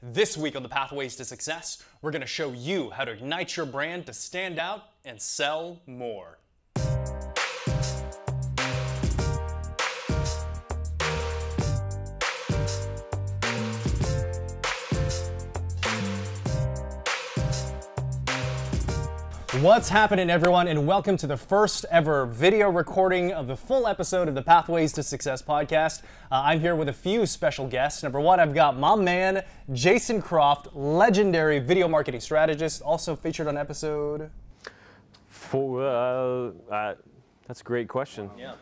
This week on the Pathways to Success, we're going to show you how to ignite your brand to stand out and sell more. What's happening, everyone, and welcome to the first ever video recording of the full episode of the Pathways to Success podcast. I'm here with a few special guests. Number one, I've got my man, Jason Croft, legendary video marketing strategist, also featured on episode... That's a great question. Yeah.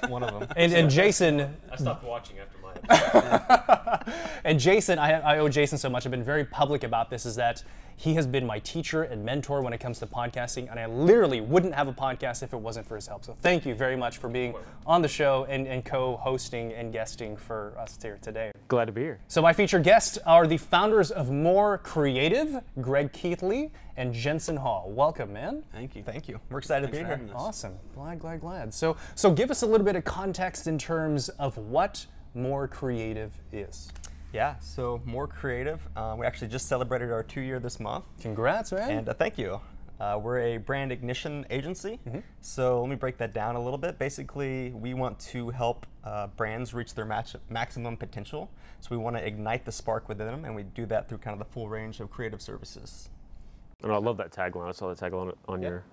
One of them. And Jason... I stopped watching after my episode. And Jason, I owe Jason so much. I've been very public about this, is that he has been my teacher and mentor when it comes to podcasting, and I literally wouldn't have a podcast if it wasn't for his help. So thank you very much for being on the show and co-hosting and guesting for us here today. Glad to be here. So my featured guests are the founders of MOAR Creative, Greg Keathley and Jensen Hall. Welcome, man. Thank you. Thank you. We're excited to be here. Awesome. Glad. So give us a little bit of context in terms of what MOAR Creative is. Yeah, so MOAR Creative, we actually just celebrated our 2-year this month. Congrats, man. And thank you. We're a brand ignition agency. So let me break that down a little bit. Basically, we want to help brands reach their maximum potential. So we want to ignite the spark within them, and we do that through kind of the full range of creative services. And I love that tagline. I saw the tagline on your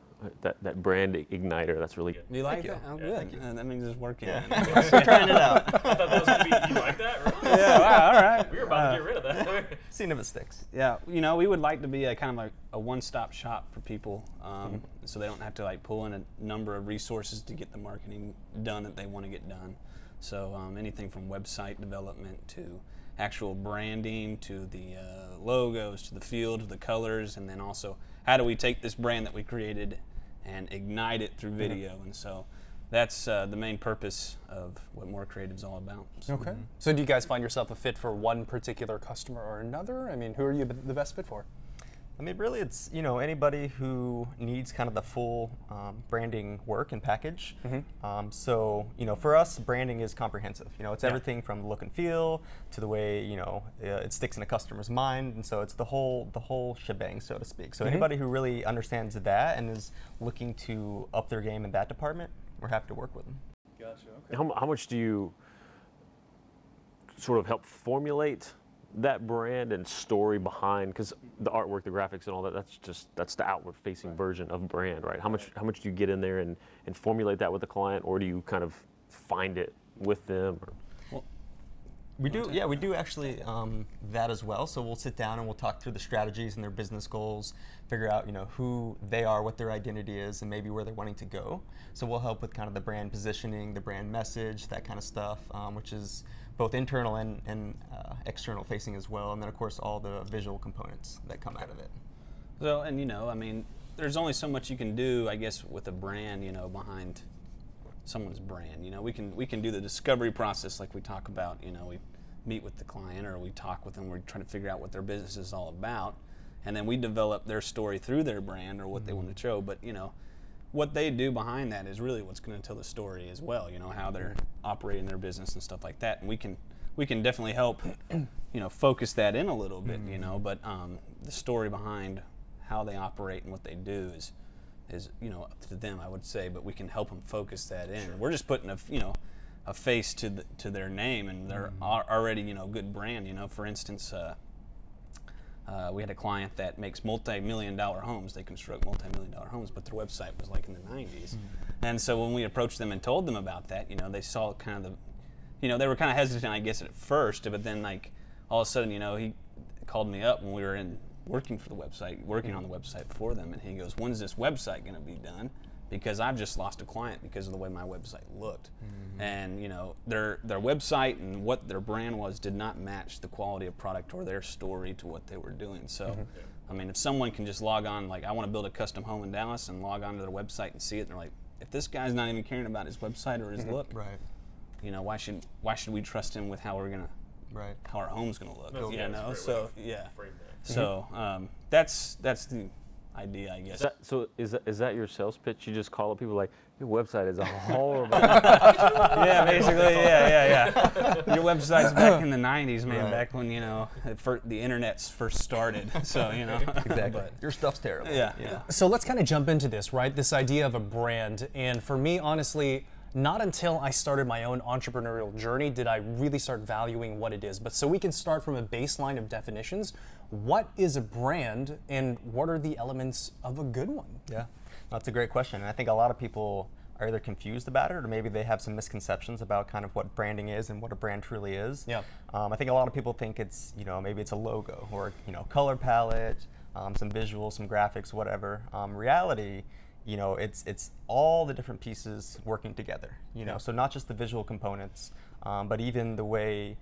that brand igniter. That's really good. Do you like that? Oh, good. That means it's working. Yeah. We're trying it out. I thought that was going to be, you like that? Really? Yeah, wow, all right. We were about to get rid of that. Seeing if it sticks. Yeah, you know, we would like to be a kind of like a one-stop shop for people, so they don't have to like pull in a number of resources to get the marketing done that they want to get done. So anything from website development to actual branding to the logos to the feel to the colors, and then also how do we take this brand that we created and ignite it through video. And so that's the main purpose of what MOAR Creative is all about. So, Okay. So do you guys find yourself a fit for one particular customer or another? I mean, who are you the best fit for? I mean, really, it's anybody who needs kind of the full branding work and package. So for us, branding is comprehensive. It's everything from the look and feel to the way it sticks in a customer's mind, and so it's the whole shebang, so to speak. So anybody who really understands that and is looking to up their game in that department, we're happy to work with them. Gotcha. Okay. How much do you sort of help formulate that brand and story behind, because the artwork, the graphics, and all that, that's the outward facing version of brand, right? How much do you get in there and formulate that with the client, or do you kind of find it with them? Well, we do actually that as well. So we'll sit down and we'll talk through the strategies and their business goals, figure out who they are, what their identity is, and maybe where they're wanting to go. So we'll help with kind of the brand positioning, the brand message, that kind of stuff, which is both internal and external facing as well, and then of course all the visual components that come out of it. So, and I mean, there's only so much you can do, I guess, with a brand, behind someone's brand. We can do the discovery process like we talk about. We meet with the client or we talk with them. We're trying to figure out what their business is all about, and then we develop their story through their brand or what they want to show. But what they do behind that is really what's going to tell the story as well. How they're operating their business and stuff like that. And we can definitely help, focus that in a little bit. But the story behind how they operate and what they do is up to them, I would say. But we can help them focus that in. Sure. We're just putting a face to their name, and they're already good brand. For instance. We had a client that makes multi-million-dollar homes. They construct multi-million-dollar homes, but their website was like in the 90s. And so when we approached them and told them about that, they saw kind of they were kind of hesitant, I guess, at first, but then like all of a sudden, he called me up when we were working on the website for them, and he goes, "When's this website going to be done? Because I've just lost a client because of the way my website looked." And their website and what their brand was did not match the quality of product or their story to what they were doing. So I mean, if someone can just log on, like I want to build a custom home in Dallas, and log on to their website and see it, and they're like, if this guy's not even caring about his website or his look, Right. why should we trust him with how our home's gonna look? So yeah. So that's idea, I guess. Is that your sales pitch? You just call up people like, your website is a horrible. Yeah, basically, yeah. Your website's back in the 90s, man, back when, the internet's first started, so, Exactly. But, your stuff's terrible. Yeah. So let's kind of jump into this, right? This idea of a brand. And for me, honestly, not until I started my own entrepreneurial journey did I really start valuing what it is. But so we can start from a baseline of definitions. What is a brand and what are the elements of a good one? Yeah, that's a great question. And I think a lot of people are either confused about it or maybe they have some misconceptions about kind of what branding is and what a brand truly is. Yeah. I think a lot of people think it's, maybe it's a logo or, color palette, some visuals, some graphics, whatever. Reality, it's all the different pieces working together, so not just the visual components, but even the way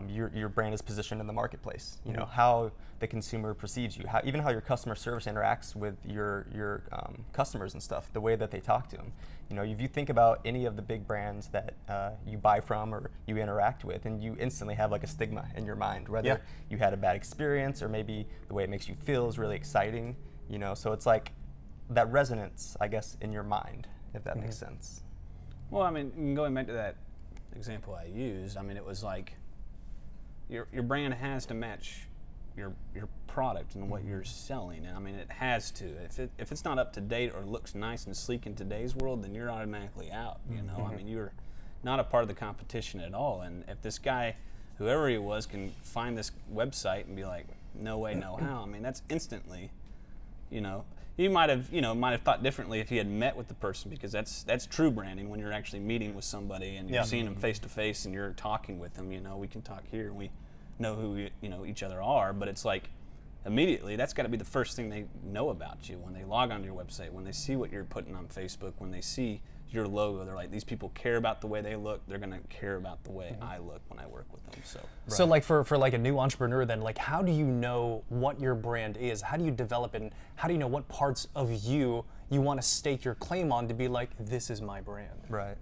your brand is positioned in the marketplace, how the consumer perceives you, even how your customer service interacts with your customers and stuff, the way that they talk to them. If you think about any of the big brands that you buy from or you interact with, and you instantly have like a stigma in your mind, whether you had a bad experience or maybe the way it makes you feel is really exciting, so it's like that resonance, I guess, in your mind, if that makes sense. Well, I mean, going back to that example I used, I mean, it was like your brand has to match your product and what you're selling, and I mean, it has to. If it's not up to date or looks nice and sleek in today's world, then you're automatically out. I mean, you're not a part of the competition at all. And if this guy, whoever he was, can find this website and be like, no way, no how, I mean, that's instantly, he might have thought differently if he had met with the person, because that's true branding, when you're actually meeting with somebody and you're seeing them face to face and you're talking with them. We can talk here and we know who each other are, but it's like immediately that's got to be the first thing they know about you when they log onto your website, when they see what you're putting on Facebook, when they see your logo. They're like, these people care about the way they look. They're gonna care about the way I look when I work with them. So like for like a new entrepreneur, then like how do you know what your brand is? How do you develop it? And how do you know what parts of you want to stake your claim on to be like, this is my brand? Right.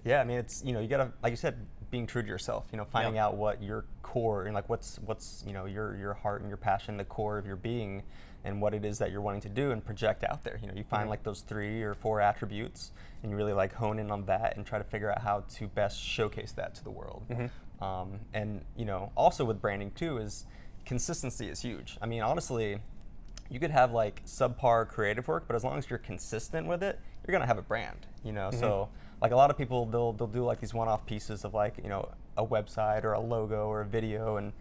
Yeah. I mean, it's you gotta, like you said, being true to yourself. Finding out what your core and like what's your heart and your passion, the core of your being, and what it is that you're wanting to do and project out there. You find like those 3 or 4 attributes and you really like hone in on that and try to figure out how to best showcase that to the world. And also with branding too is consistency is huge. I mean, honestly, you could have like subpar creative work, but as long as you're consistent with it, you're gonna have a brand, So like a lot of people, they'll do like these one-off pieces of like, a website or a logo or a video, and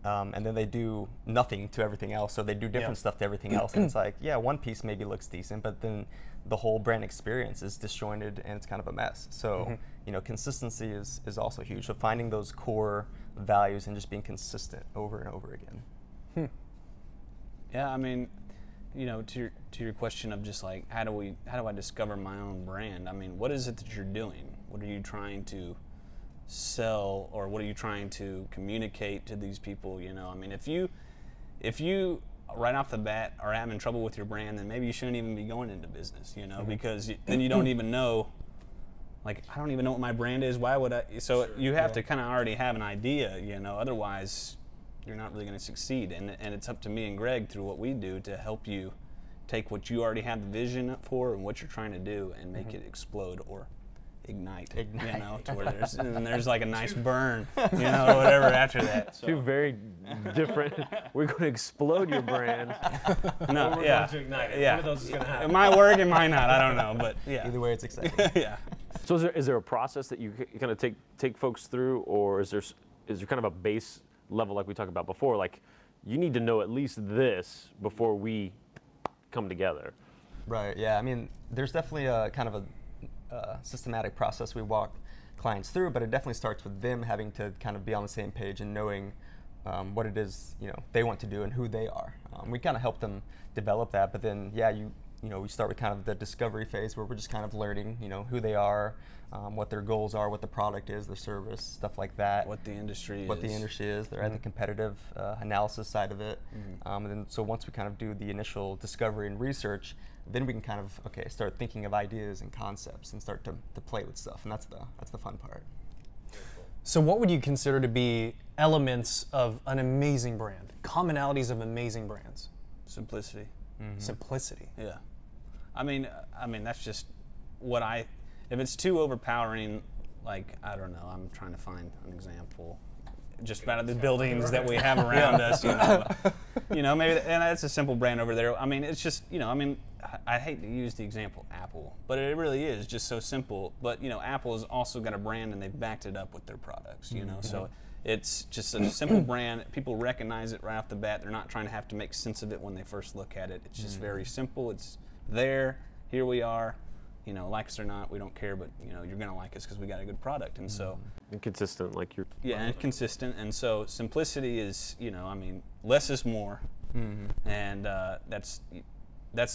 then they do nothing to everything else. So they do different stuff to everything else. And it's like, yeah, one piece maybe looks decent, but then the whole brand experience is disjointed and it's kind of a mess. So, consistency is also huge. So finding those core values and just being consistent over and over again. Yeah, I mean, to your question of just like, how do I discover my own brand? I mean, what is it that you're doing? What are you trying to sell, or what are you trying to communicate to these people? I mean, if you right off the bat are having trouble with your brand, then maybe you shouldn't even be going into business, because then you don't even know, like, I don't even know what my brand is. Why would I? So you have to kind of already have an idea, otherwise you're not really going to succeed. And it's up to me and Greg through what we do to help you take what you already have the vision for and what you're trying to do and make it explode or ignite, to where there's like a nice burn, or whatever after that. So. 2 very different. We're going to explode your brand. No, we're going to ignite it. One of those is going to happen. It might work, it might not. I don't know, but yeah. Either way, it's exciting. Yeah. So is there a process that you kind of take folks through, or is there kind of a base level like we talked about before? Like, you need to know at least this before we come together. Right. Yeah. I mean, there's definitely a kind of a systematic process we walk clients through, but it definitely starts with them having to kind of be on the same page and knowing what it is they want to do and who they are. We kind of help them develop that, but then we start with kind of the discovery phase where we're just kind of learning who they are, what their goals are, what the product is, their service, stuff like that. What the industry is. They're at the competitive analysis side of it. And then so once we kind of do the initial discovery and research, then we can kind of start thinking of ideas and concepts and start to play with stuff, and that's the fun part. So what would you consider to be elements of an amazing brand, commonalities of amazing brands? Simplicity. Simplicity. Yeah. I mean, that's just what if it's too overpowering, like, I don't know, I'm trying to find an example. Just about the buildings that we have around us, maybe, and that's a simple brand over there. I mean, it's just, I hate to use the example Apple, but it really is just so simple. But, Apple has also got a brand and they've backed it up with their products, so it's just a simple brand. People recognize it right off the bat. They're not trying to have to make sense of it when they first look at it. It's just very simple. It's there. Here we are. Like us or not, we don't care, but you're gonna like us because we got a good product, and so and consistent, like you're. Yeah, and consistent, and so simplicity is, less is more, and that's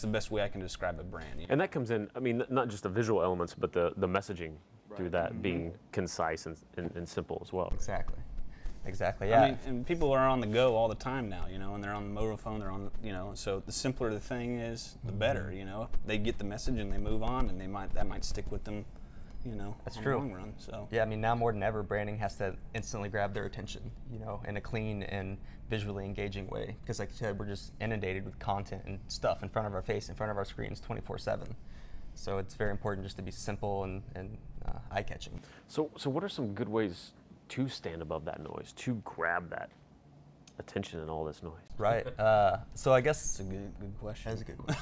the best way I can describe a brand. And that comes in, I mean, not just the visual elements, but the messaging through that being concise and simple as well. Exactly. Yeah. I mean, and people are on the go all the time now, and they're on the mobile phone. They're on, so the simpler the thing is, the better. They get the message and they move on, and that might stick with them, That's on true. the long run. So yeah, I mean, now more than ever, branding has to instantly grab their attention, in a clean and visually engaging way. Because, like you said, we're just inundated with content and stuff in front of our face, in front of our screens, 24/7. So it's very important just to be simple and eye-catching. So what are some good ways to stand above that noise, to grab that attention and all this noise? Right. So I guess it's a good question. That's a good one.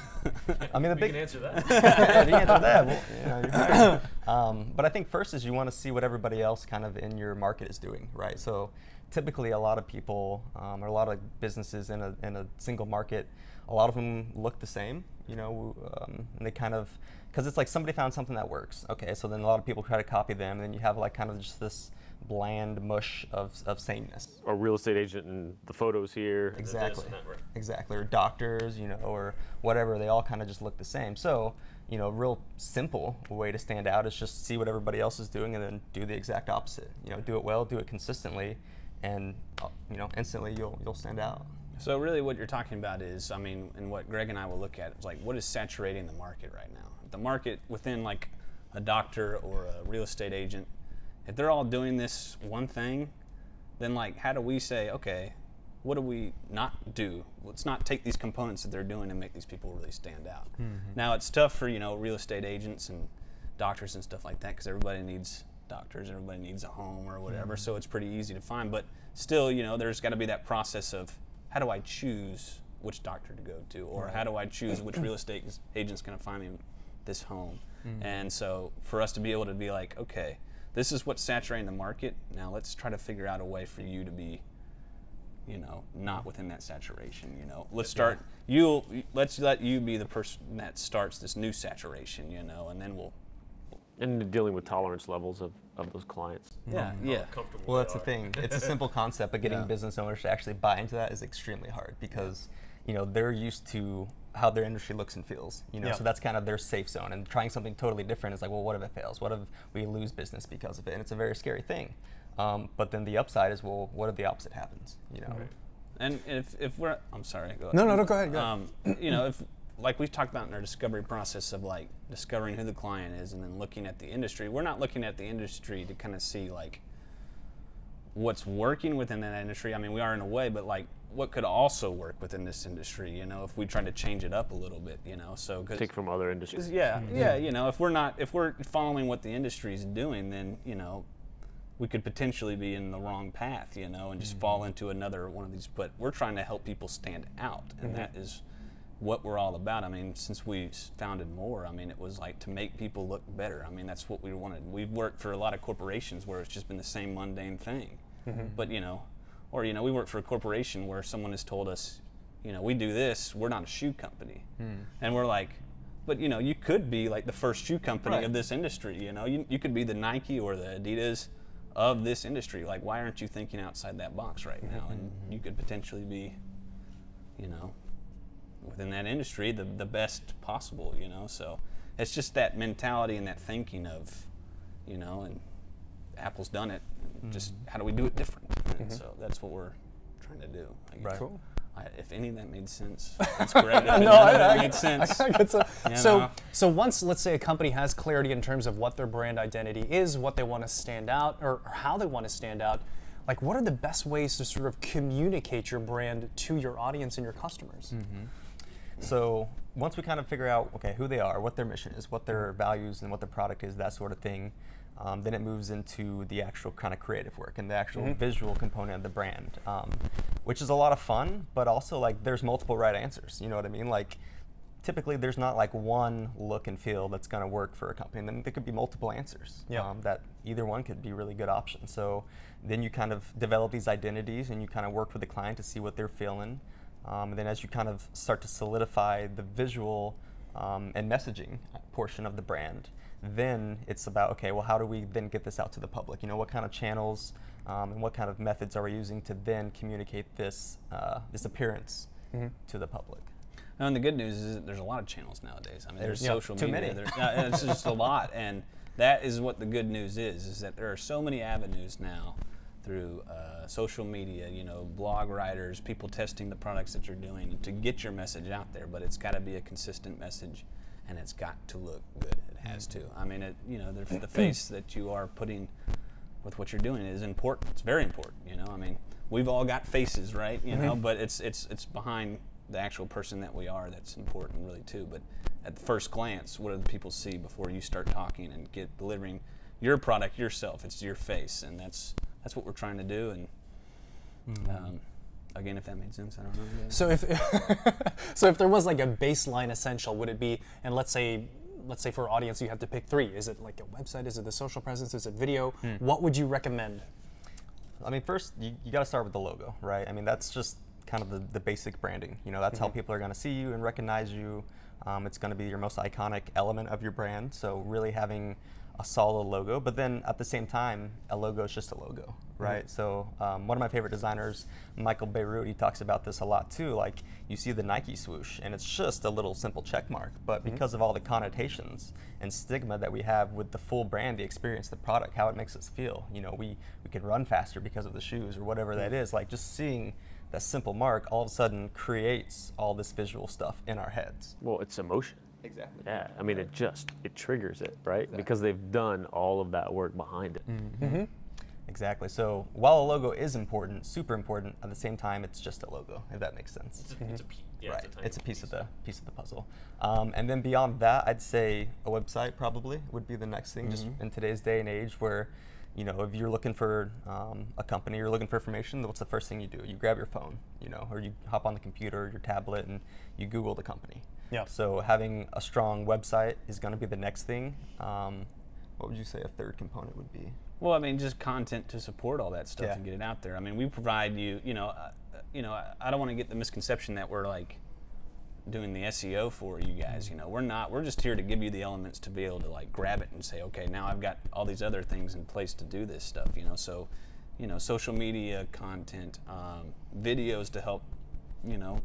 I mean, We can answer that. yeah, if you answer that, well, you're right. But I think first is you want to see what everybody else kind of in your market is doing, right? So typically a lot of people or a lot of businesses in a single market, a lot of them look the same, and they kind of, because it's like somebody found something that works. Okay, so then a lot of people try to copy them, and then you have like kind of just this bland mush of sameness. Or real estate agent and the photos here. Exactly. Or doctors, or whatever. They all kind of just look the same. So, real simple way to stand out is just see what everybody else is doing and then do the exact opposite. Do it well, do it consistently, and instantly you'll stand out. So really what you're talking about is, and what Greg and I will look at is like, what is saturating the market right now? The market within like a doctor or a real estate agent, if they're all doing this one thing, then like, how do we say, okay, what do we not do? Let's not take these components that they're doing and make these people really stand out. Now it's tough for, real estate agents and doctors and stuff like that, because everybody needs doctors, everybody needs a home or whatever, so it's pretty easy to find. But still, there's got to be that process of, how do I choose which doctor to go to, or how do I choose which real estate agent's going to find me this home? And so for us to be able to be like, okay, this is what's saturating the market. Now let's try to figure out a way for you to be, not within that saturation. Let's start. Let's let you be the person that starts this new saturation. And then we'll. And dealing with tolerance levels of those clients. Yeah. Well, that's the thing. It's a simple concept, but getting business owners to actually buy into that is extremely hard because, they're used to how their industry looks and feels, so that's kind of their safe zone, and trying something totally different is like, well, what if it fails? What if we lose business because of it? And it's a very scary thing. But then the upside is, well, what if the opposite happens, Right. And if we're, I'm sorry, go ahead. No, go ahead. If, like we talked about in our discovery process of like discovering who the client is and then looking at the industry, we're not looking at the industry to kind of see like what's working within that industry. We are in a way, but like what could also work within this industry, if we try to change it up a little bit, so take from other industries. Yeah, if we're following what the industry is doing, then we could potentially be in the wrong path, and just fall into another one of these. But we're trying to help people stand out, and that is what we're all about. Since we founded MOAR, it was like to make people look better. That's what we wanted. We've worked for a lot of corporations where it's just been the same mundane thing. But or we work for a corporation where someone has told us, we do this, we're not a shoe company. And we're like, but you could be like the first shoe company of this industry, you could be the Nike or the Adidas of this industry. Like, why aren't you thinking outside that box right now? And you could potentially be, within that industry, the best possible, so it's just that mentality and that thinking of, and Apple's done it, just how do we do it different? And so that's what we're trying to do. Right. Cool. If any of that made sense, that's great. No, I made sense. So once, let's say, a company has clarity in terms of what their brand identity is, what they want to stand out, or how they want to stand out, like what are the best ways to sort of communicate your brand to your audience and your customers? So once we kind of figure out, okay, who they are, what their mission is, what their values and what their product is, that sort of thing, then it moves into the actual kind of creative work and the actual visual component of the brand, which is a lot of fun, but also like there's multiple right answers. You know what I mean? Like typically there's not like one look and feel that's going to work for a company. And then there could be multiple answers that either one could be really good options. So then you kind of develop these identities and you kind of work with the client to see what they're feeling. And then as you kind of start to solidify the visual and messaging portion of the brand, then it's about, okay, well, how do we then get this out to the public? You know, what kind of channels and what kind of methods are we using to then communicate this, this appearance to the public? And the good news is that there's a lot of channels nowadays. I mean, there's social too media. many. It's just a lot, and that is what the good news is that there are so many avenues now through social media, you know, blog writers, people testing the products that you're doing to get your message out there. But it's got to be a consistent message, and it's got to look good. It has to. I mean, you know, the face that you are putting with what you're doing is important. It's very important. You know, I mean, we've all got faces, right? You know, but it's behind the actual person that we are that's important really too. But at the first glance, what do the people see before you start talking and delivering your product yourself? It's your face, and that's what we're trying to do. And again, if that made sense, I don't know. So if there was like a baseline essential, would it be, and let's say for our audience you have to pick 3. Is it like a website? Is it the social presence? Is it video? What would you recommend? I mean, first you got to start with the logo, right? I mean, that's just kind of the basic branding. You know, that's how people are going to see you and recognize you. It's going to be your most iconic element of your brand. So really having a solid logo, but then at the same time, a logo is just a logo, right? So one of my favorite designers, Michael Beirut, he talks about this a lot too. Like you see the Nike swoosh and it's just a little simple check mark, but because of all the connotations and stigma that we have with the full brand, the experience, the product, how it makes us feel, you know, we can run faster because of the shoes or whatever that is, like just seeing that simple mark all of a sudden creates all this visual stuff in our heads. Well, it's emotion. Exactly. Yeah, I mean, it triggers it, right? Exactly. Because they've done all of that work behind it. Exactly. So while a logo is important, super important, at the same time, it's just a logo, if that makes sense. It's a piece of the puzzle. And then beyond that, I'd say a website probably would be the next thing. Just in today's day and age, where you know, if you're looking for a company, you're looking for information, what's the first thing you do? You grab your phone, you know, or you hop on the computer or your tablet and you Google the company. Yeah. So having a strong website is going to be the next thing. What would you say a third component would be? Well, I mean, just content to support all that stuff and get it out there. I mean, we provide you, you know, I don't want to get the misconception that we're like doing the SEO for you guys. You know, we're not. We're just here to give you the elements to be able to like grab it and say, okay, now I've got all these other things in place to do this stuff. You know, so, you know, social media content, videos to help, you know,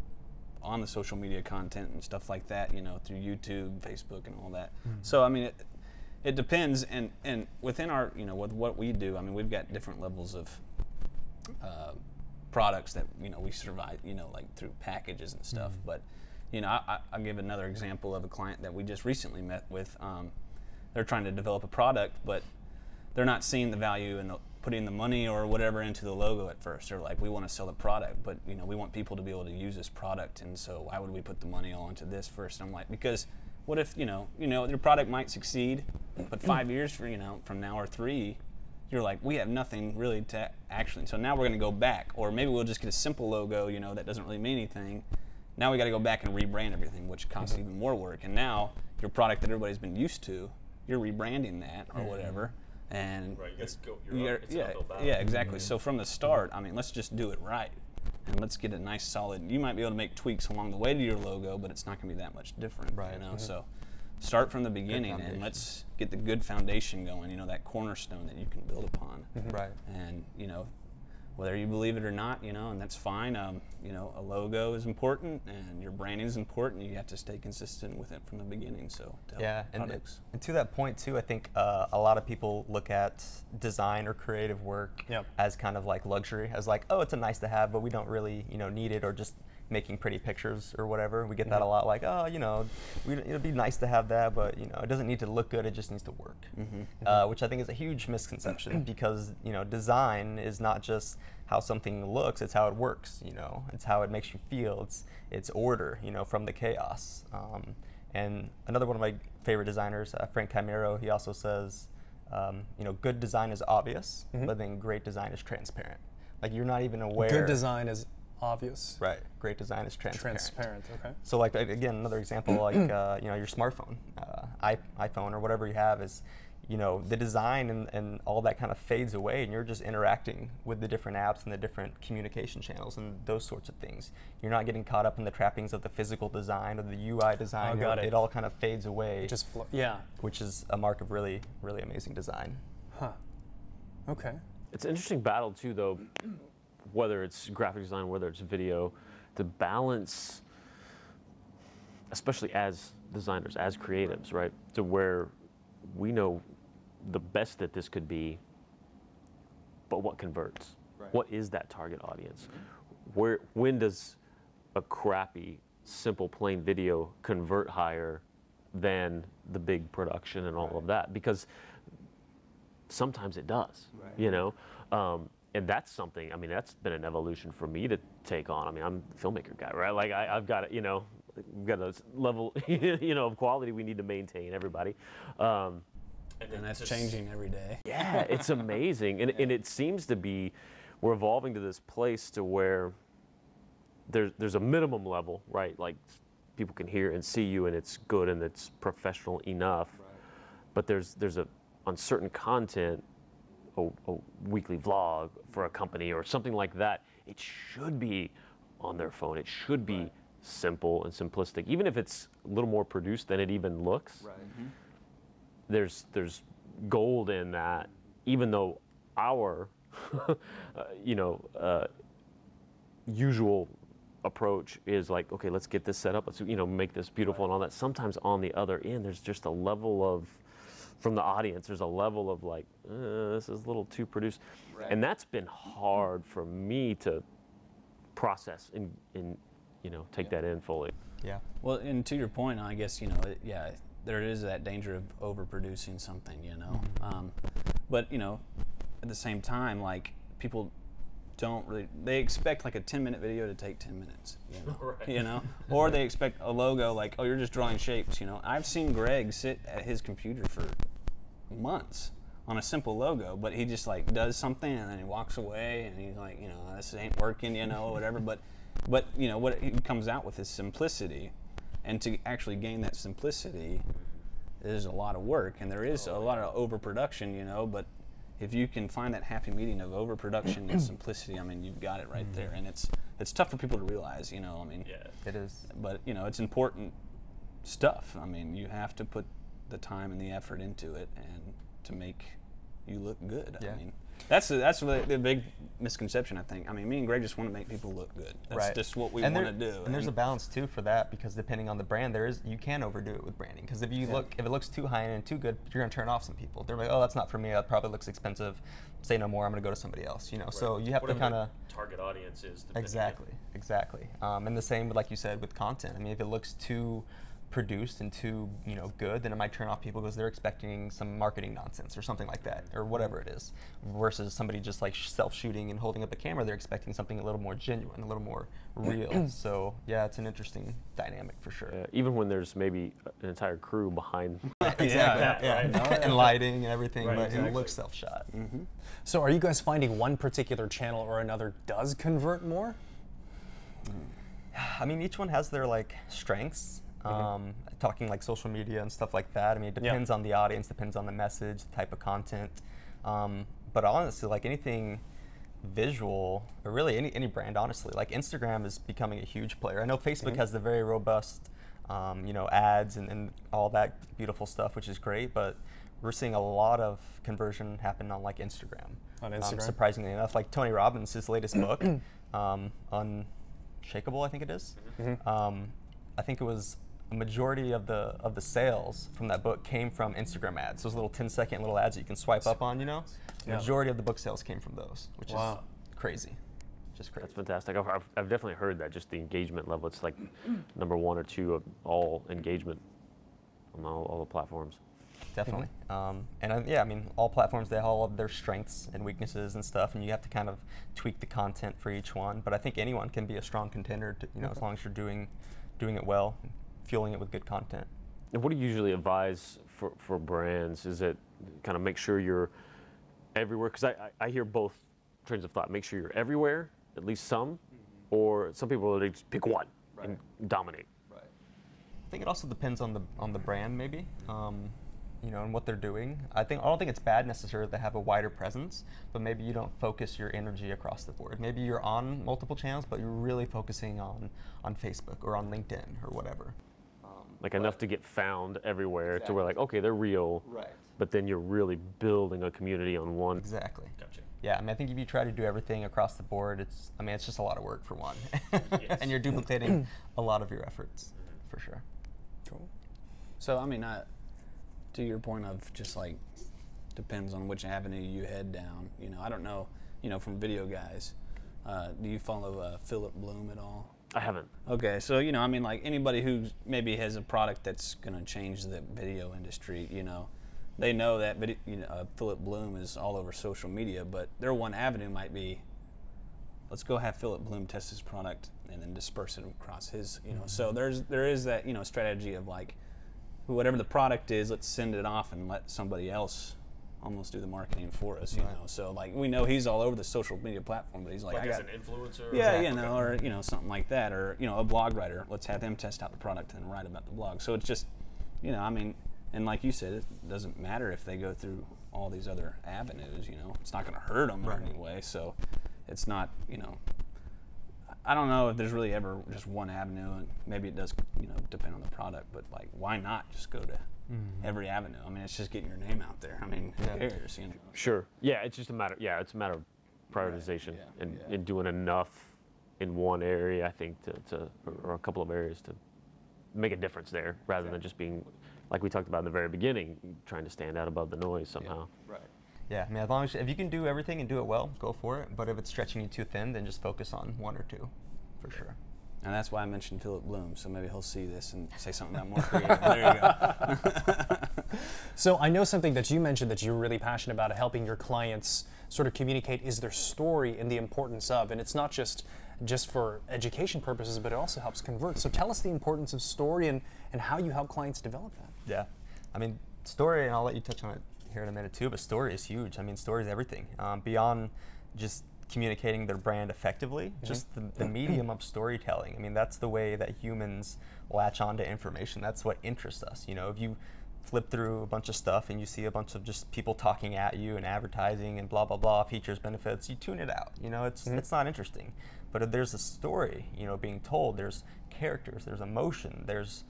on the social media content and stuff like that. You know, through YouTube, Facebook, and all that. So I mean, it depends, and within our, you know, with what we do, I mean, we've got different levels of products that, you know, we survive, you know, like through packages and stuff. But you know, I'll give another example of a client that we just recently met with. They're trying to develop a product, but they're not seeing the value in putting the money or whatever into the logo at first. They're like, we want to sell the product, but you know, we want people to be able to use this product, and so why would we put the money all into this first? And I'm like, because what if, you know, your product might succeed, but 5 years from now or 3, you're like, we have nothing really to actually. So now we're going to go back, or maybe we'll just get a simple logo, you know, that doesn't really mean anything. Now we got to go back and rebrand everything, which costs even more work. And now your product that everybody's been used to, you're rebranding that or whatever. And yeah, exactly. So from the start, I mean, let's just do it right, and let's get a nice solid. You might be able to make tweaks along the way to your logo, but it's not going to be that much different, you know. So start from the beginning and let's get the good foundation going. You know, that cornerstone that you can build upon. Right. And you know, whether you believe it or not, you know, and that's fine. You know, a logo is important, and your branding is important. You have to stay consistent with it from the beginning. So and to that point too, I think a lot of people look at design or creative work as kind of like luxury, as like, oh, it's a nice to have, but we don't really, you know, need it, or just making pretty pictures or whatever. We get that a lot, like, oh, you know, it'd be nice to have that, but you know, it doesn't need to look good, it just needs to work. Which I think is a huge misconception, because you know, design is not just how something looks, it's how it works, it's how it makes you feel, it's order, from the chaos. And another one of my favorite designers, Frank Camero, he also says, good design is obvious, but then great design is transparent. Like you're not even aware. Good design is obvious. Right. Great design is transparent. Transparent. Okay. So like again, another example, like your smartphone, iPhone or whatever you have is, the design and all that kind of fades away, and you're just interacting with the different apps and the different communication channels and those sorts of things. You're not getting caught up in the trappings of the physical design or the UI design. It all kind of fades away. Just yeah. Which is a mark of really, really amazing design. Huh. Okay. It's an interesting battle too, though, whether it's graphic design, whether it's video, to balance, especially as designers, as creatives, right, to where we know the best that this could be, but what converts? Right. What is that target audience? When does a crappy, simple, plain video convert higher than the big production and all of that? Because sometimes it does, and that's something, that's been an evolution for me to take on. I'm a filmmaker guy, right? Like I've got we've got a level, of quality we need to maintain, everybody. And that's changing every day. Yeah, it's amazing. And it seems to be, we're evolving to this place to where there's a minimum level, right? Like people can hear and see you and it's good and it's professional enough. Right. But there's on certain content, a weekly vlog for a company or something like that, it should be on their phone. It should be simple and simplistic. Even if it's a little more produced than it even looks, there's gold in that, even though our usual approach is like, okay, let's get this set up, let's make this beautiful and all that. Sometimes on the other end, there's just a level of, from the audience, there's a level of like, this is a little too produced. Right. And that's been hard for me to process and take that in fully. Yeah. Well, and to your point, I guess, there is that danger of overproducing something, but, at the same time, like, people don't really, they expect like a 10-minute video to take 10 minutes, right. Or they expect a logo like, oh, you're just drawing shapes, I've seen Greg sit at his computer for months on a simple logo, but he just like does something and then he walks away and he's like, this ain't working, whatever, but what he comes out with is simplicity, and to actually gain that simplicity is a lot of work, and there is a lot of overproduction, but if you can find that happy medium of overproduction and simplicity, you've got it right there. And it's tough for people to realize, Yeah, it is. But it's important stuff. You have to put the time and the effort into it, and to make you look good. Yeah. That's really the big misconception, I think. Me and Greg just want to make people look good. That's just what we want to do. And there's a balance too for that, because depending on the brand, you can overdo it with branding. Because if it looks too high end and too good, you're gonna turn off some people. They're like, oh, that's not for me. That probably looks expensive. Say no more. I'm gonna go to somebody else. Right. So you have to kind of target audience is. Exactly. And the same, like you said, with content. If it looks too produced and too good, then it might turn off people because they're expecting some marketing nonsense or something like that, or whatever it is, versus somebody just like self-shooting and holding up a camera. They're expecting something a little more genuine, a little more real. So yeah, it's an interesting dynamic for sure. Even when there's maybe an entire crew behind. Exactly. And lighting and everything, right, but exactly. it looks self-shot. So are you guys finding one particular channel or another does convert more? Each one has their like strengths. Talking like social media and stuff like that. It depends on the audience, depends on the message, the type of content. But honestly, like anything visual, or really any brand, honestly, like Instagram is becoming a huge player. I know Facebook has the very robust, ads and all that beautiful stuff, which is great, but we're seeing a lot of conversion happen on like Instagram. On Instagram? Surprisingly enough, like Tony Robbins, his latest book, Unshakable, I think it is. I think it was a majority of the sales from that book came from Instagram ads. Those little 10-second little ads that you can swipe up on, The majority of the book sales came from those, which is crazy. Just crazy. That's fantastic. I've definitely heard that, just the engagement level. It's like number 1 or 2 of all engagement on all the platforms. definitely. Yeah, I mean, all platforms, they all have their strengths and weaknesses and stuff, and you have to kind of tweak the content for each one. But I think anyone can be a strong contender, to, as long as you're doing it well, fueling it with good content. And what do you usually advise for brands? Is it kind of make sure you're everywhere? Because I hear both trains of thought. Make sure you're everywhere, at least some, or some people they just pick one and dominate. I think it also depends on the brand, maybe, and what they're doing. I don't think it's bad necessarily to have a wider presence, but maybe you don't focus your energy across the board. Maybe you're on multiple channels, but you're really focusing on Facebook or on LinkedIn or whatever. Like enough to get found everywhere to where like, okay, they're real, right? But then you're really building a community on one. Exactly. Gotcha. Yeah, I mean, I think if you try to do everything across the board, it's just a lot of work for one, Yes. and you're duplicating a lot of your efforts, for sure. Cool. So, I mean, to your point of just like, depends on which avenue you head down. I don't know, from video guys, do you follow Philip Bloom at all? I haven't. Okay, so, I mean, like anybody who maybe has a product that's going to change the video industry, they know that Philip Bloom is all over social media, but their one avenue might be, let's go have Philip Bloom test his product and then disperse it across his, So there is that, strategy of like, whatever the product is, let's send it off and let somebody else almost do the marketing for us, you know. So like we know he's all over the social media platform, but he's like, Like as an influencer? yeah, or something like that, or a blog writer. Let's have them test out the product and write about the blog. So it's just, I mean, and like you said, it doesn't matter if they go through all these other avenues. It's not going to hurt them in any way. So it's not, I don't know if there's really ever just one avenue, and maybe it does, depend on the product. But like, why not just go to every avenue? I mean, it's just getting your name out there. I mean, who cares? Sure. Yeah, it's just a matter. Yeah, it's a matter of prioritization and doing enough in one area, I think, or a couple of areas to make a difference there, rather than just being, like we talked about in the very beginning, trying to stand out above the noise somehow. Right. Yeah, I mean, as long as if you can do everything and do it well, go for it. But if it's stretching you too thin, then just focus on one or two, for sure. And that's why I mentioned Philip Bloom, so maybe he'll see this and say something about MOAR Creative. There you go. So I know something that you mentioned that you're really passionate about, helping your clients sort of communicate, is their story and the importance of, and it's not just for education purposes, but it also helps convert. So tell us the importance of story and how you help clients develop that. Yeah, I mean, story, and I'll let you touch on it here in a minute too, but story is huge. I mean, story is everything. Beyond just communicating their brand effectively, just the medium of storytelling. I mean, that's the way that humans latch onto information. That's what interests us. If you flip through a bunch of stuff and you see a bunch of just people talking at you and advertising and blah, blah, blah, features, benefits, you tune it out. It's not interesting. But if there's a story, being told, there's characters, there's emotion, there's,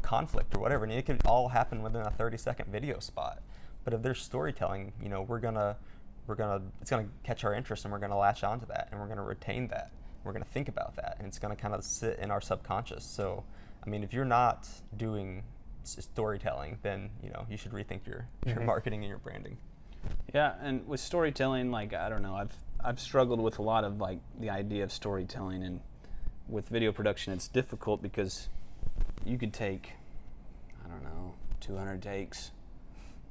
conflict or whatever, and it can all happen within a 30-second video spot. But if there's storytelling, it's gonna catch our interest, and we're gonna latch onto that, and we're gonna retain that. We're gonna think about that, and it's gonna kind of sit in our subconscious. So, I mean, if you're not doing storytelling, then you should rethink your marketing and your branding. Yeah, and with storytelling, like, I don't know, I've struggled with a lot of like the idea of storytelling, and with video production, it's difficult because you could take, I don't know, 200 takes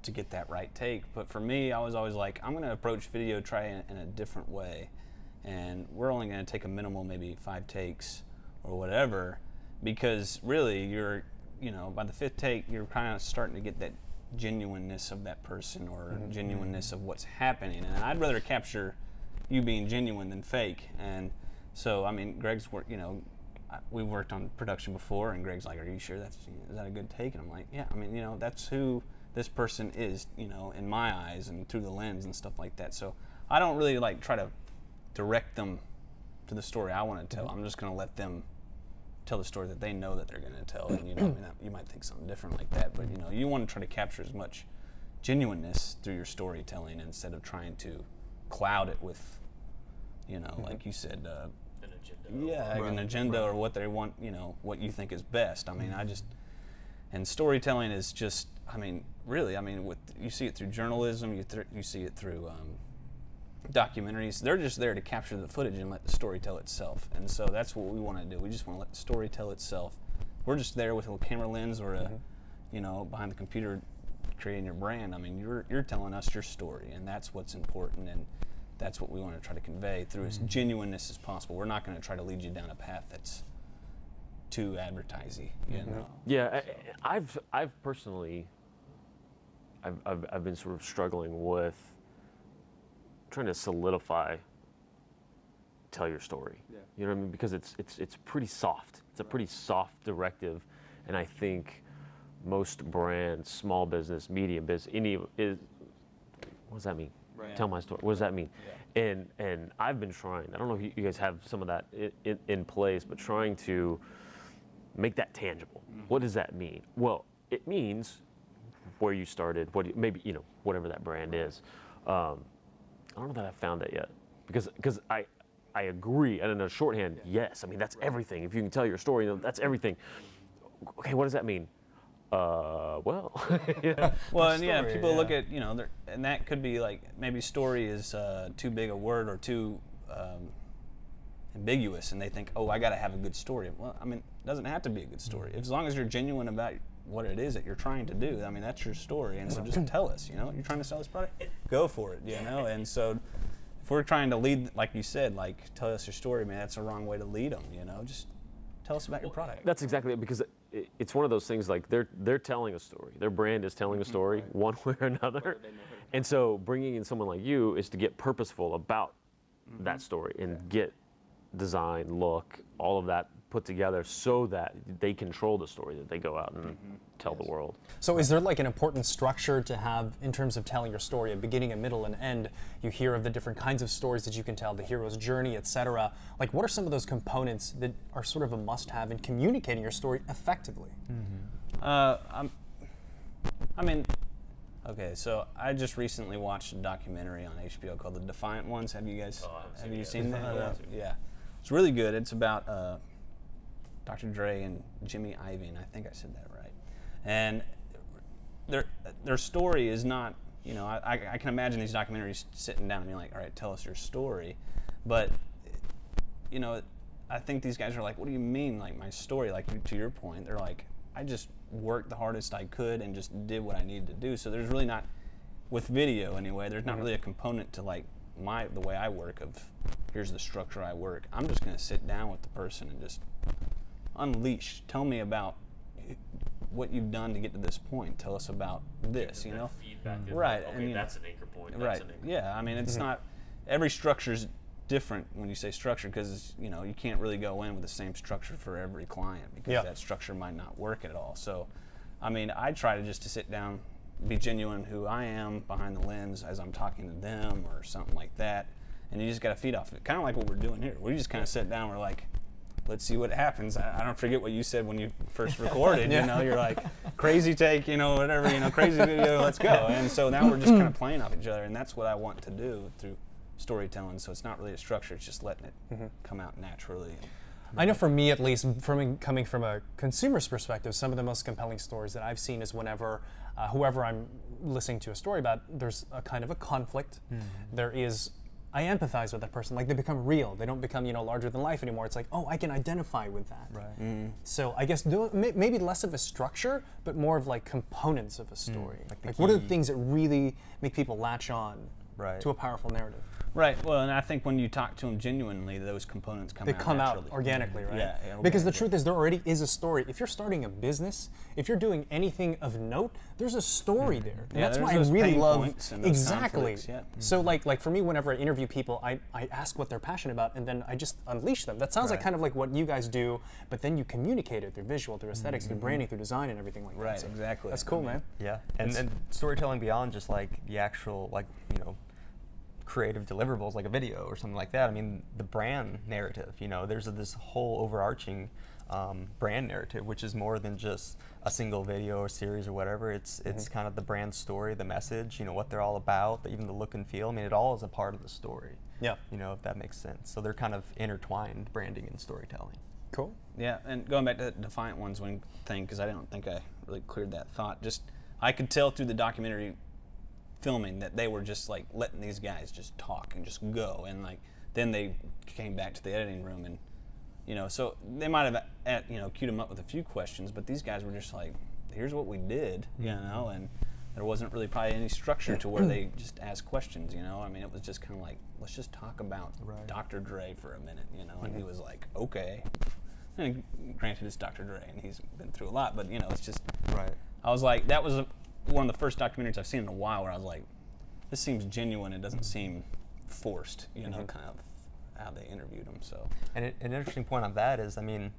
to get that right take. But for me, I was always like, I'm going to approach video, try it in a different way, and we're only going to take a minimal, maybe 5 takes or whatever, because really you're, by the 5th take, you're kind of starting to get that genuineness of that person, or genuineness of what's happening. And I'd rather capture you being genuine than fake. And so, I mean, Greg's work, we've worked on production before, and Greg's like, are you sure is that a good take? And I'm like, yeah, I mean, that's who this person is, in my eyes and through the lens and stuff like that. So I don't really like try to direct them to the story I want to tell. I'm just going to let them tell the story that they know that they're going to tell. And I mean, you might think something different like that, but you want to try to capture as much genuineness through your storytelling instead of trying to cloud it with, like you said, An agenda. yeah, an agenda or what they want, what you think is best. I mean, and storytelling is just, I mean, really, I mean, you see it through journalism, you see it through documentaries. They're just there to capture the footage and let the story tell itself. And so that's what we want to do. We just want to let the story tell itself. We're just there with a camera lens or a, behind the computer creating your brand, I mean, you're telling us your story, and that's what's important, and that's what we want to try to convey through as genuineness as possible. We're not going to try to lead you down a path that's too advertising, you know. Yeah, I've personally, I've been sort of struggling with trying to solidify, tell your story. Yeah. You know what I mean? Because it's pretty soft. It's a pretty soft directive, and I think most brands, small business, medium business, what does that mean? Right. Tell my story. What does that mean? Yeah. And I've been trying. I don't know if you guys have some of that in place, but trying to make that tangible. What does that mean? Well, it means where you started, maybe whatever that brand is. I don't know that I've found that yet, because I agree. And in a shorthand, yes. I mean, that's everything. If you can tell your story, that's everything. Okay, what does that mean? Well, yeah. Well, and yeah, people look at, and that could be like, maybe story is too big a word or too ambiguous, and they think, oh, I got to have a good story. Well, I mean, it doesn't have to be a good story. As long as you're genuine about what it is that you're trying to do, I mean, that's your story. And so just tell us, you're trying to sell this product, go for it, And so if we're trying to lead, like you said, like, tell us your story, man, that's the wrong way to lead them, just tell us about your product. That's exactly it, because it's one of those things, like they're telling a story. Their brand is telling a story one way or another. And so bringing in someone like you is to get purposeful about that story and get design, look, all of that put together so that they control the story that they go out and tell the world. So is there like an important structure to have in terms of telling your story, a beginning, a middle, and end? You hear of the different kinds of stories that you can tell, the hero's journey, etc. Like, what are some of those components that are sort of a must-have in communicating your story effectively? Okay, so I just recently watched a documentary on HBO called The Defiant Ones. Have you guys seen that? Yeah. It's really good. It's about Dr. Dre and Jimmy Iovine. I think I said that right. And their story is not, I can imagine these documentaries sitting down and being like, all right, tell us your story. But, I think these guys are like, what do you mean, like, my story? Like, to your point, they're like, I just worked the hardest I could and just did what I needed to do. So there's really not, with video anyway, there's not really a component to, like, the way I work of, here's the structure I work. I'm just going to sit down with the person and just unleash. Tell me about what you've done to get to this point. Tell us about this, Feedback. Right. Okay, and, that's an anchor point. Right. That's an anchor point. Yeah, I mean, it's not, every structure's different when you say structure, because, you can't really go in with the same structure for every client, because that structure might not work at all. So, I mean, I try to sit down, be genuine who I am behind the lens as I'm talking to them or something like that, and you just got to feed off it. Kind of like what we're doing here. We just kind of sit down, we're like, let's see what happens. I don't forget what you said when you first recorded, you're like, crazy take, whatever, crazy video, let's go. And so now we're just kind of playing off each other, and that's what I want to do through storytelling. So it's not really a structure, it's just letting it come out naturally. I know for me, at least, coming from a consumer's perspective, some of the most compelling stories that I've seen is whenever whoever I'm listening to a story about, there's a kind of a conflict. There is, I empathize with that person. Like, they become real. They don't become, larger than life anymore. It's like, oh, I can identify with that. Right. So I guess maybe less of a structure, but more of like components of a story. Like what are the things that really make people latch on to a powerful narrative? Right. Well, and I think when you talk to them genuinely, those components come out naturally. They come out organically, right? Yeah. Because the truth is, there already is a story. If you're starting a business, if you're doing anything of note, there's a story there. And that's why I really love exactly. Yeah. So like for me, whenever I interview people, I ask what they're passionate about, and then I just unleash them. That sounds like kind of like what you guys do, but then you communicate it through visual, through aesthetics, through branding, through design, and everything like that. Right. So Exactly. That's cool, man. Yeah. And storytelling beyond just like the actual, like, creative deliverables like a video or something like that. I mean, the brand narrative, there's this whole overarching brand narrative, which is more than just a single video or series or whatever. It's kind of the brand story, the message, what they're all about, even the look and feel. I mean, it all is a part of the story. Yeah. If that makes sense. So they're kind of intertwined, branding and storytelling. Cool. Yeah, and going back to the Defiant Ones thing, because I don't think I really cleared that thought. I could tell through the documentary filming that they were just like letting these guys just talk and just go, and like then they came back to the editing room, and so they might have queued them up with a few questions, but these guys were just like, here's what we did, and there wasn't really probably any structure to where they just asked questions, you know. I mean, it was just kind of like, let's just talk about Dr. Dre for a minute, you know. And he was like, okay. And granted, it's Dr. Dre, and he's been through a lot, but you know, it's just. Right. I was like, that was one of the first documentaries I've seen in a while where I was like, this seems genuine. It doesn't seem forced, you know, kind of how they interviewed him. So. And an interesting point on that is, I mean,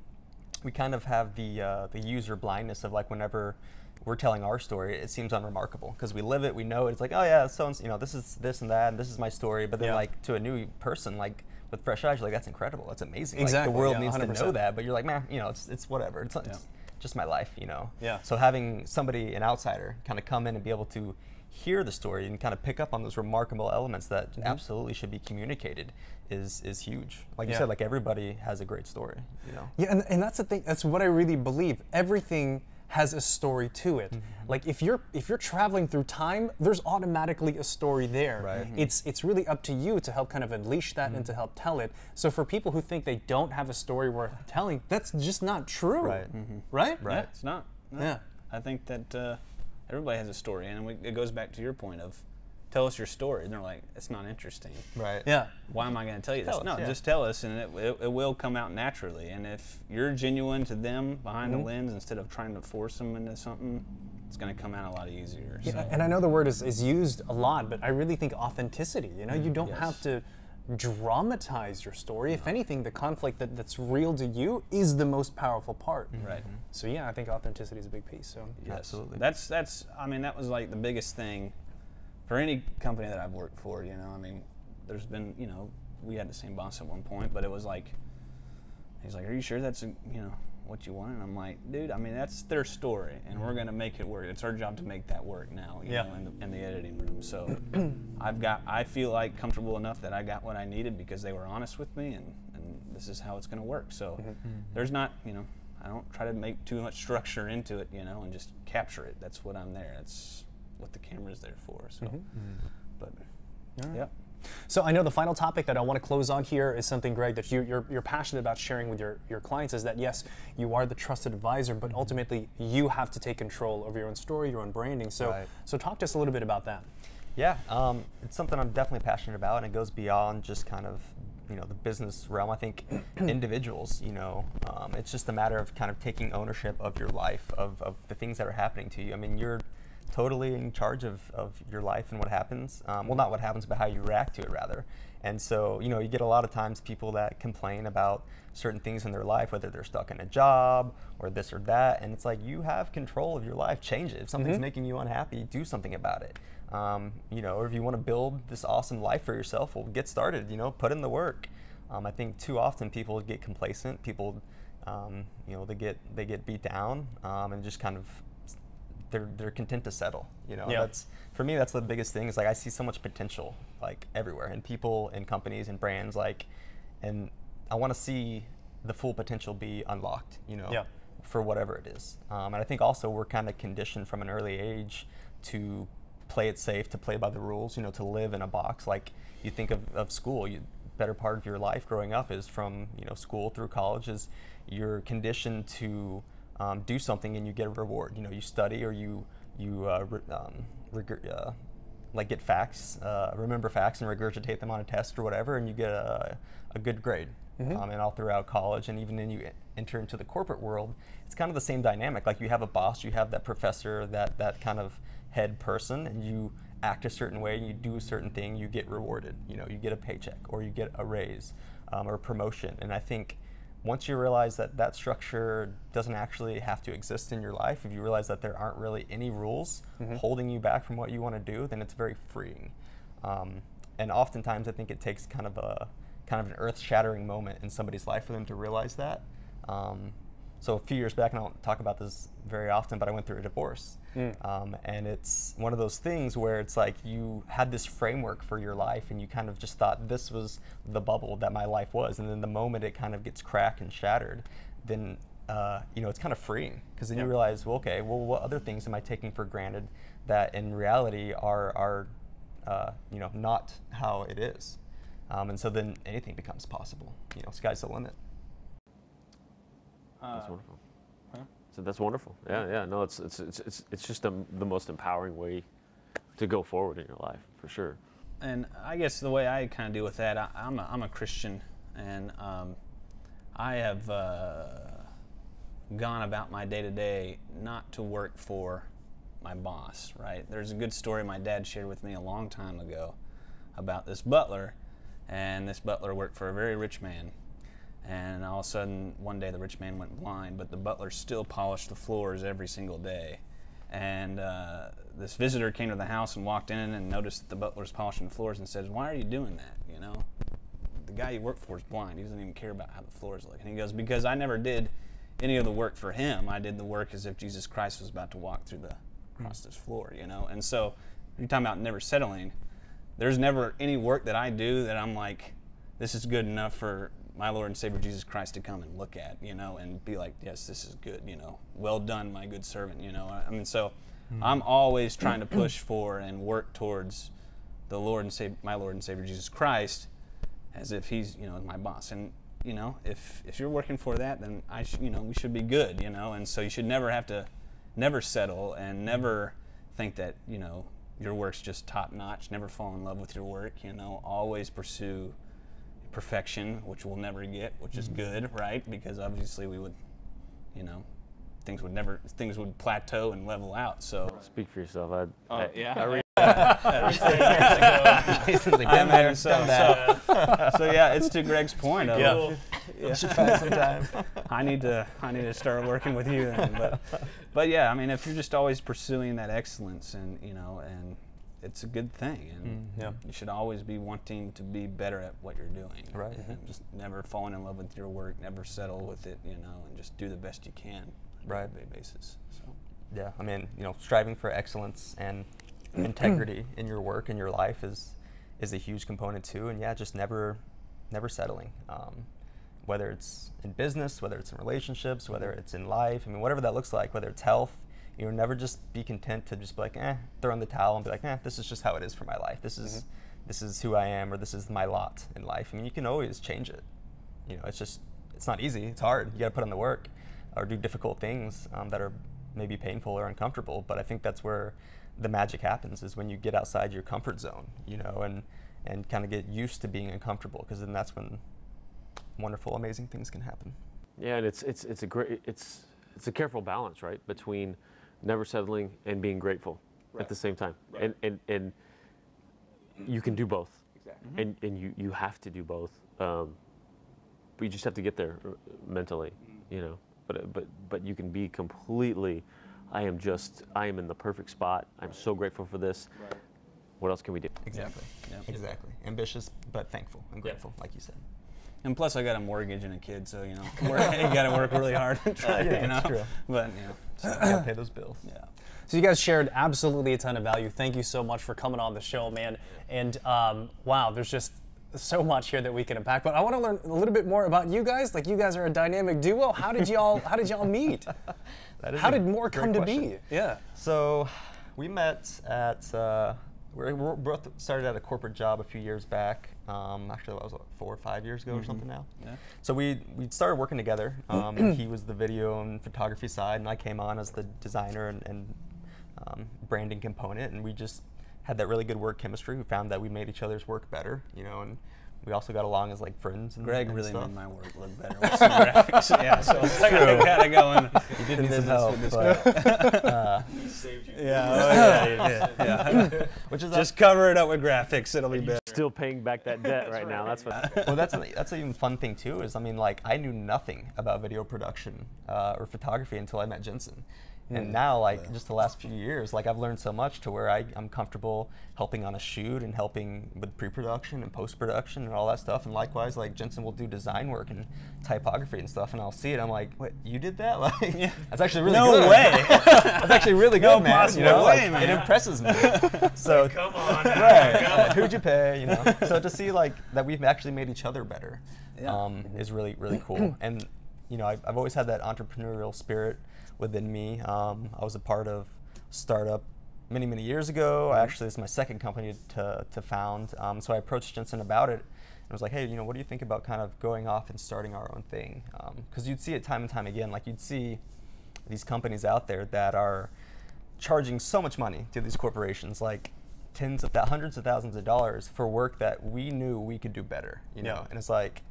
we kind of have the user blindness of like whenever we're telling our story, it seems unremarkable because we live it, we know it. It's like, oh yeah, so you know, this is this and that, and this is my story. But then like to a new person, like with fresh eyes, you're like, that's incredible, that's amazing. Exactly. Like, the world 100%. needs to know that. But you're like, man, you know, it's whatever. It's just my life, you know. Yeah. So having somebody, an outsider, kind of come in and be able to hear the story and kind of pick up on those remarkable elements that absolutely should be communicated is huge. Like you said, like everybody has a great story, you know. Yeah, and that's the thing. That's what I really believe. Everything has a story to it. Like if you're traveling through time, there's automatically a story there. Right. It's really up to you to help kind of unleash that and to help tell it. So for people who think they don't have a story worth telling, that's just not true. Right. Right? yeah, it's not. No. Yeah. I think that everybody has a story, and it goes back to your point of, tell us your story. And they're like, it's not interesting. Right. Yeah. Why am I going to tell you this? Tell us, No, just tell us, and it will come out naturally. And if you're genuine to them behind the lens instead of trying to force them into something, it's going to come out a lot easier. Yeah, So. and I know the word is used a lot, but I really think authenticity. You know, you don't Yes. have to dramatize your story. If anything, the conflict that's real to you is the most powerful part. Right. So yeah, I think authenticity is a big piece. So Yes. Absolutely. That's. I mean, that was like the biggest thing for any company that I've worked for. You know, I mean, there's been, you know, we had the same boss at one point, but it was like, he's like, "Are you sure that's what you want?" And I'm like, "Dude, I mean, that's their story, and we're gonna make it work. It's our job to make that work now, you know, in the editing room." So I feel like comfortable enough that I got what I needed because they were honest with me, and this is how it's gonna work. So there's not, you know, I don't try to make too much structure into it, you know, and just capture it. That's what I'm there. That's what the camera's there for. So, but yeah. So I know the final topic that I want to close on here is something, Greg, that you're passionate about sharing with your clients, is that yes, you are the trusted advisor, but ultimately you have to take control over your own story, your own branding. So so talk to us a little bit about that. Yeah, it's something I'm definitely passionate about, and it goes beyond just kind of, you know, the business realm. I think individuals, you know, it's just a matter of kind of taking ownership of your life, of the things that are happening to you. I mean, you're totally in charge of your life and what happens. Well, not what happens, but how you react to it, rather. And so, you know, you get a lot of times people that complain about certain things in their life, whether they're stuck in a job or this or that, and it's like, you have control of your life. Change it. If something's making you unhappy, do something about it. You know, or if you want to build this awesome life for yourself, well, get started, you know, put in the work. I think too often people get complacent. People, you know, they get beat down, and just kind of, they're content to settle, you know. That's, for me, that's the biggest thing, is like I see so much potential like everywhere, in people, in companies, and brands, like, and I want to see the full potential be unlocked, you know, for whatever it is. And I think also we're kind of conditioned from an early age to play it safe, to play by the rules, you know, to live in a box. Like, you think of school, better part of your life growing up is from, you know, school through college, is you're conditioned to do something and you get a reward. You know, you study, or you like get facts, remember facts and regurgitate them on a test or whatever, and you get a good grade. And all throughout college, and even then you enter into the corporate world, it's kind of the same dynamic. Like, you have a boss, you have that professor, that kind of head person, and you act a certain way, you do a certain thing, you get rewarded. You know, you get a paycheck, or you get a raise, or a promotion. And I think once you realize that structure doesn't actually have to exist in your life, if you realize that there aren't really any rules holding you back from what you want to do, then it's very freeing. And oftentimes I think it takes kind of an earth-shattering moment in somebody's life for them to realize that. So a few years back, and I don't talk about this very often, but I went through a divorce. And it's one of those things where it's like, you had this framework for your life, and you kind of just thought this was the bubble that my life was. And then the moment it kind of gets cracked and shattered, then you know, it's kind of freeing, because then you realize, well, okay, well, what other things am I taking for granted that in reality are you know, not how it is. And so then anything becomes possible. You know, sky's the limit. That's wonderful. So that's wonderful. Yeah. No, it's just the most empowering way to go forward in your life, for sure. And I guess the way I kind of deal with that, I'm a Christian, and I have gone about my day-to-day not to work for my boss, right? There's a good story my dad shared with me a long time ago about this butler, and this butler worked for a very rich man. And all of a sudden, one day the rich man went blind, but the butler still polished the floors every single day. And this visitor came to the house and walked in and noticed that the butler's polishing the floors and says, "Why are you doing that? You know, the guy you work for is blind. He doesn't even care about how the floors look." And he goes, "Because I never did any of the work for him. I did the work as if Jesus Christ was about to walk across this floor, you know." And so you're talking about never settling. There's never any work that I do that I'm like, this is good enough for my Lord and Savior Jesus Christ to come and look at, you know, and be like, yes, this is good, you know, well done, my good servant, you know. I mean, so I'm always trying to push for and work towards the Lord and Savior, my Lord and Savior Jesus Christ, as if He's, you know, my boss. And you know, if you're working for that, then you know, we should be good, you know. And so you should never settle and never think that, you know, your work's just top notch. Never fall in love with your work, you know. Always pursue perfection, which we'll never get, which is good, right? Because obviously we would, you know, things would plateau and level out. So Speak for yourself. So yeah, it's to Greg's point. You should try sometime. I need to start working with you then. But yeah, I mean, if you're just always pursuing that excellence, and you know, and it's a good thing, and you should always be wanting to be better at what you're doing. Right. And just never falling in love with your work, never settle with it, you know, and just do the best you can on a day-to-day basis. So. Yeah, I mean, you know, striving for excellence and integrity in your work and your life is a huge component too. And yeah, just never settling. Whether it's in business, whether it's in relationships, whether it's in life, I mean, whatever that looks like, whether it's health, you know, never just be content to just be like, throw in the towel and be like, this is just how it is for my life. This is who I am, or this is my lot in life. I mean, you can always change it. You know, it's not easy. It's hard. You got to put in the work, or do difficult things that are maybe painful or uncomfortable. But I think that's where the magic happens, is when you get outside your comfort zone, you know, and kind of get used to being uncomfortable, because then that's when wonderful, amazing things can happen. Yeah, and it's a careful balance, right, between never settling and being grateful at the same time. Right. And you can do both. Exactly. And you have to do both. But you just have to get there mentally, you know. But you can be completely, I am in the perfect spot. I'm so grateful for this. Right. What else can we do? Exactly. Yeah. Exactly. Ambitious but thankful and grateful, like you said. And plus, I got a mortgage and a kid, so you know, you got to work really hard to try. Yeah, you know, true. But you know, so you gotta pay those bills. Yeah. So you guys shared absolutely a ton of value. Thank you so much for coming on the show, man. And wow, there's just so much here that we can unpack. But I want to learn a little bit more about you guys. Like, you guys are a dynamic duo. How did y'all meet? How did MOAR come to be? Yeah. So we met at we both started at a corporate job a few years back. Actually, that was what, 4 or 5 years ago or something now. Yeah. So we started working together. He was the video and photography side, and I came on as the designer and branding component. And we just had that really good work chemistry. We found that we made each other's work better, you know, and we also got along as like friends. And Greg and really stuff. made my work look better with some graphics. Yeah, so I gotta go in. You did need some help, but He saved you. Yeah. which is Just cover it up with graphics. It'll be better. Still paying back that debt right now. That's what. well, that's an even fun thing too. Is I mean, like, I knew nothing about video production or photography until I met Jensen. And now, like, just the last few years, like, I've learned so much to where I'm comfortable helping on a shoot and helping with pre-production and post-production and all that stuff. And likewise, like, Jensen will do design work and typography and stuff, and I'll see it. I'm like, wait, you did that? Like, that's actually really good. No way. That's actually really good, man. possible You know, way, like, man. it impresses me. So, Come on. Now. right? Who'd you pay? You know. So to see like that we've actually made each other better, is really, really cool. And you know, I've always had that entrepreneurial spirit within me. I was a part of startup many years ago. Actually, it's my second company to found. So I approached Jensen about it, and was like, hey, you know, what do you think about kind of going off and starting our own thing? Because you'd see it time and time again. Like, you'd see these companies out there that are charging so much money to these corporations, like hundreds of thousands of dollars for work that we knew we could do better, you know. And it's like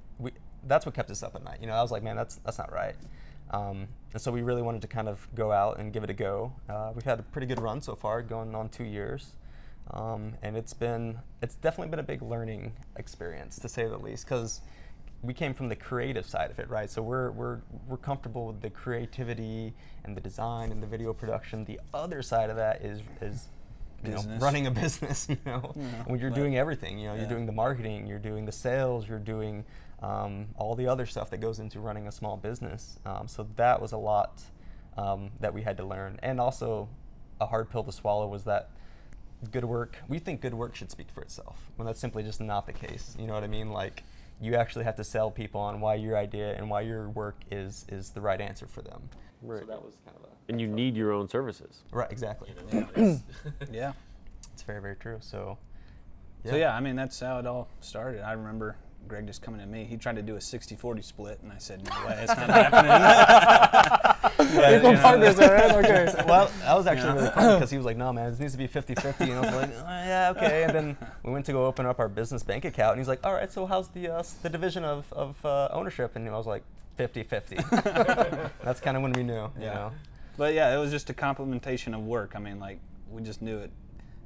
that's what kept us up at night. You know, I was like, man, that's not right. And so we really wanted to kind of go out and give it a go. We've had a pretty good run so far, going on 2 years. And it's definitely been a big learning experience, to say the least, because we came from the creative side of it, right? So we're comfortable with the creativity and the design and the video production. The other side of that is you know, running a business, you know, when you're doing everything, you know, you're doing the marketing, you're doing the sales, you're doing all the other stuff that goes into running a small business. So that was a lot that we had to learn. And also a hard pill to swallow was that we think good work should speak for itself, when that's simply just not the case. You know what I mean? Like, you actually have to sell people on why your idea and why your work is the right answer for them. Right. So that was kind of And you need your own services. right, exactly. Yeah. It's very, very true. So So yeah, I mean, that's how it all started. I remember Greg just coming to me. He tried to do a 60-40 split, and I said, no way, it's not happening. Equal partners, all right? Okay. well, that was actually really fun, because he was like, no, man, this needs to be 50-50. And I was like, oh, yeah, okay. And then we went to go open up our business bank account, and he's like, all right, so how's the division of ownership? And I was like, 50-50. That's kind of when we knew, you know. But yeah, it was just a complementation of work. I mean, like, we just knew it.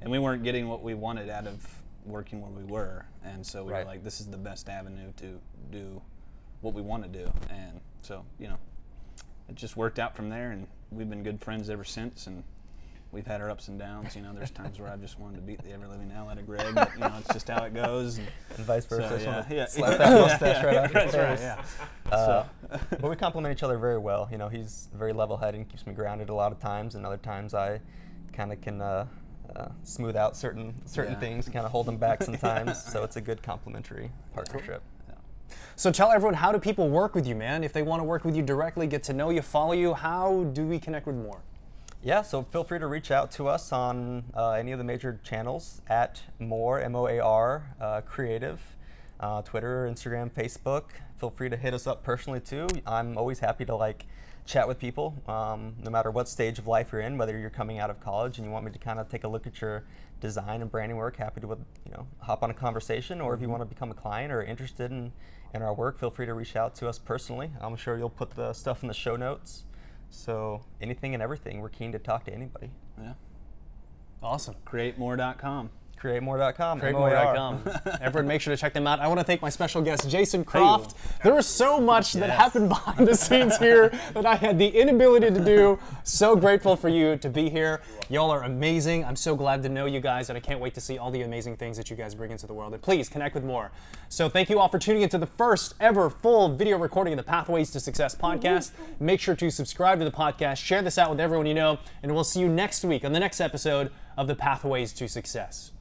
And we weren't getting what we wanted out of working where we were. And so we were like, this is the best avenue to do what we want to do. And so, you know, it just worked out from there. And we've been good friends ever since. And we've had our ups and downs. You know, there's times where I just wanted to beat the ever-living hell out of Greg. But, you know, it's just how it goes. And vice versa. So, I just want to yeah. slap that mustache right off your That's face. right, But we complement each other very well. You know, he's very level-headed and keeps me grounded a lot of times, and other times I kind of can smooth out certain things, kind of hold them back sometimes. So it's a good complementary partnership. So tell everyone, how do people work with you, man? If they want to work with you directly, get to know you, follow you, how do we connect with MOAR? Yeah, so feel free to reach out to us on any of the major channels at MOAR, M-O-A-R, Creative, Twitter, Instagram, Facebook. Feel free to hit us up personally too. I'm always happy to chat with people, no matter what stage of life you're in, whether you're coming out of college and you want me to kind of take a look at your design and branding work, happy to hop on a conversation, or if you want to become a client or interested in our work, feel free to reach out to us personally. I'm sure you'll put the stuff in the show notes. So anything and everything, we're keen to talk to anybody. Yeah. Awesome. CreateMore.com. CreateMore.com. CreateMore.com. Everyone, make sure to check them out. I want to thank my special guest, Jason Croft. There was so much that happened behind the scenes here that I had the inability to do. So grateful for you to be here. Y'all are amazing. I'm so glad to know you guys, and I can't wait to see all the amazing things that you guys bring into the world. And please connect with MOAR. So thank you all for tuning into the first ever full video recording of the Pathways to Success podcast. Make sure to subscribe to the podcast, share this out with everyone you know, and we'll see you next week on the next episode of the Pathways to Success.